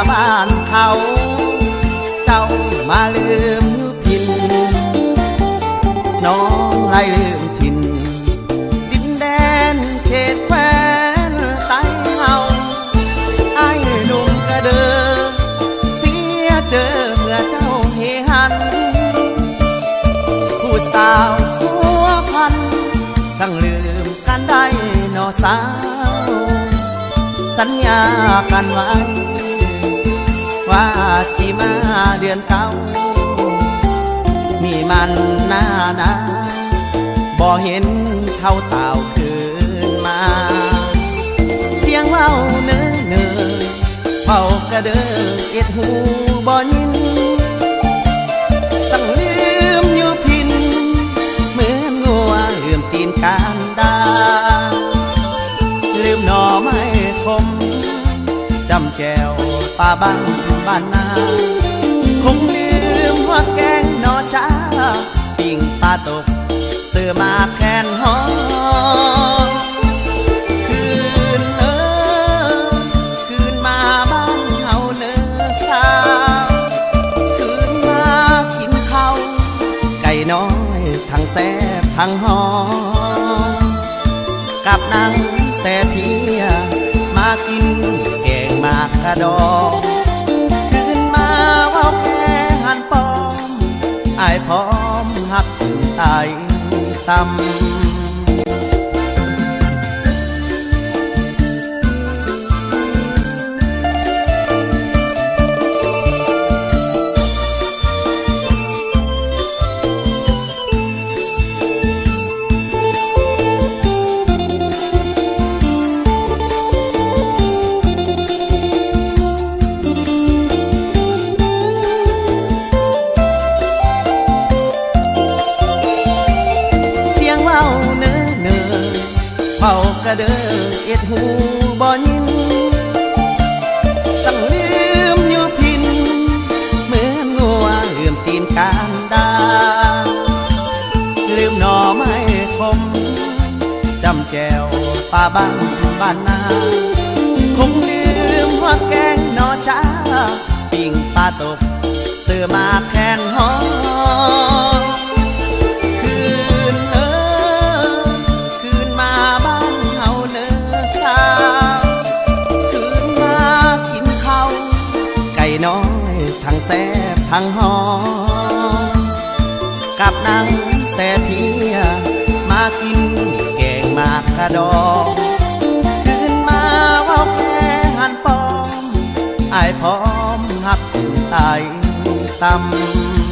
บ้านเขาเจ้ามาลืมพินน้องไรลืมถิ่นดินแดนเขตแคว้นไต้เฮาไอ้หนุ่มกระเดอเสียเจอเมื่อเจ้าเฮหันผู้สาวหัวพันสั่งลืมกันได้นอสาวสัญญากันไว้ว่าที่มาเดือนเก่านี่มันหน้านาบ่เห็นเท่าเต่าคืนมาเสียงเว้าเนื้อเนื้อเฝ้ากระเด้อเอ็ดหูบ่ยินสั่งลืมอยู่พินเหมือนงัวลืมตีนการดาลืมหน่อไม้คมจำแจวป่าบังบ้านนาคงลืมว่าแกงหน่อจ้าปิ้งปลาตกเสือมาแคนหอคืนคืนมาบ้านเฮาเนื้อสาวคืนมากินข้าวไก่น้อยทั้งแซ่บทั้งหอมกับนางแซ่เพียมากินแกงมากกระดองคืนมาว่าแค่หันปอมไอ้พร้อมหักตายซ้ำเฝ้ากระเด้อเอ็ดหูบ่ยินสั่งลืมอยู่พินเหมือนงัวลืมตีนการดาลืมหน่อไม้คมจำแจวป่าบังบ้านนาคงลืมว่าแกงหน่อจ้าปิ้งปลาตกเสือมาแคนหอน้อยทั้งแซ่บทั้งหอมกับนางแซ่เพียมากินแกงมากกระดองคืนมาว่าแค่หันปอมไอ้พร้อมหักตายซ้ำ